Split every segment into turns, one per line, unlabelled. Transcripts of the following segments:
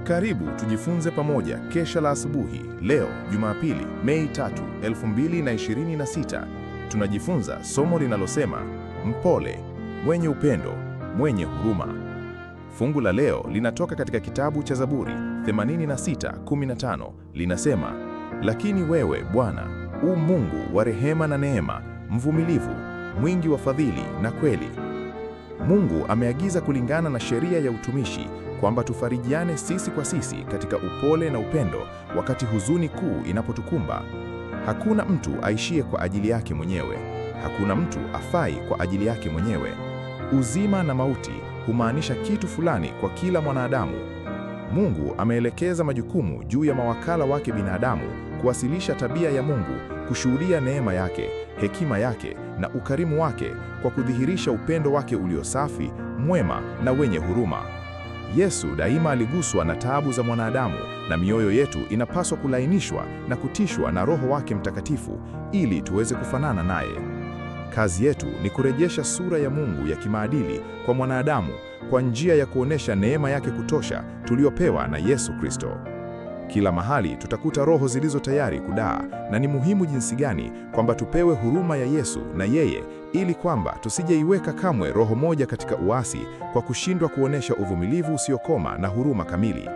Karibu tujifunze pamoja kesha la asubuhi. Leo Jumapili, Mei 3, 2026. Tunajifunza somo linalosema mpole, mwenye upendo, mwenye huruma. Fungu la leo linatoka katika kitabu cha Zaburi 86:15. Linasema, lakini wewe Bwana, u Mungu wa rehema na neema, mvumilivu, mwingi wa fadhili na kweli. Mungu ameagiza kulingana na sheria ya utumishi kwamba tufarijiane sisi kwa sisi katika upole na upendo wakati huzuni kuu inapotukumba. Hakuna mtu aishie kwa ajili yake mwenyewe. Hakuna mtu afai kwa ajili yake mwenyewe. Uzima na mauti humaanisha kitu fulani kwa kila mwanadamu. Mungu ameelekeza majukumu juu ya mawakala wake binadamu kuwasilisha tabia ya Mungu, kushuhudia neema yake, hekima yake na ukarimu wake kwa kudhihirisha upendo wake ulio safi, mwema na wenye huruma. Yesu daima aliguswa na taabu za mwanadamu, na mioyo yetu inapaswa kulainishwa na kutishwa na Roho wake Mtakatifu ili tuweze kufanana naye. Kazi yetu ni kurejesha sura ya Mungu ya kimaadili kwa mwanadamu kwa njia ya kuonesha neema yake kutosha tuliyopewa na Yesu Kristo. Kila mahali tutakuta roho zilizo tayari kudaa, na ni muhimu jinsi gani kwamba tupewe huruma ya Yesu na yeye, ili kwamba tusijeiweka kamwe roho moja katika uasi kwa kushindwa kuonesha uvumilivu usiokoma na huruma kamili.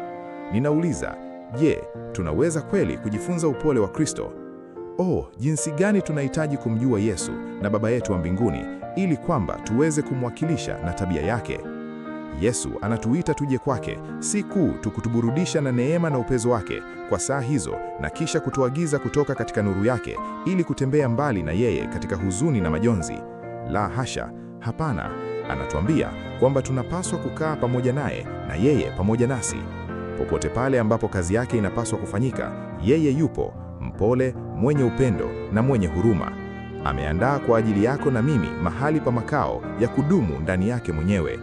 Ninauliza, je, tunaweza kweli kujifunza upole wa Kristo? Jinsi gani tunahitaji kumjua Yesu na Baba yetu wa mbinguni ili kwamba tuweze kumwakilisha na tabia yake. Yesu anatuita tuje kwake, si kutuburudisha na neema na upezo wake kwa saa hizo na kisha kutuagiza kutoka katika nuru yake ili kutembea mbali na yeye katika huzuni na majonzi. La hasha, hapana. Anatuambia kwamba tunapaswa kukaa pamoja naye na yeye pamoja nasi. Popote pale ambapo kazi yake inapaswa kufanyika, yeye yupo, mpole, mwenye upendo na mwenye huruma. Ameandaa kwa ajili yako na mimi mahali pa makao ya kudumu ndani yake mwenyewe.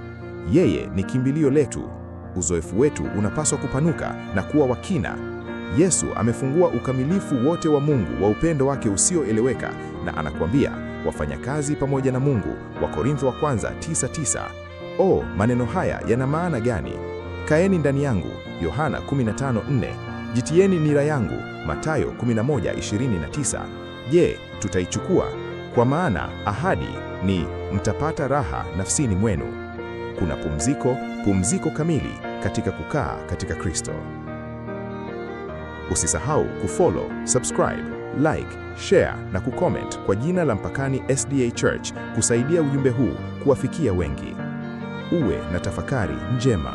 Yeye ni kimbilio letu. Uzoefu wetu unapaswa kupanuka na kuwa wa kina. Yesu amefungua ukamilifu wote wa Mungu wa upendo wake usioeleweka, na anakuambia wafanya kazi pamoja na Mungu. Wakorintho wa kwanza 9:9. Maneno haya yana maana gani? Kaeni ndani yangu, Yohana 15:4. Jitieni nira yangu, Mathayo 11:29. Je, tutaichukua? Kwa maana ahadi ni mtapata raha nafsini mwenu. Kuna pumziko kamili katika kukaa katika Kristo. Usisahau kufollow, subscribe, like, share na kucomment kwa jina la Mpakani SDA Church kusaidia ujumbe huu kuwafikia wengi. Uwe na tafakari njema.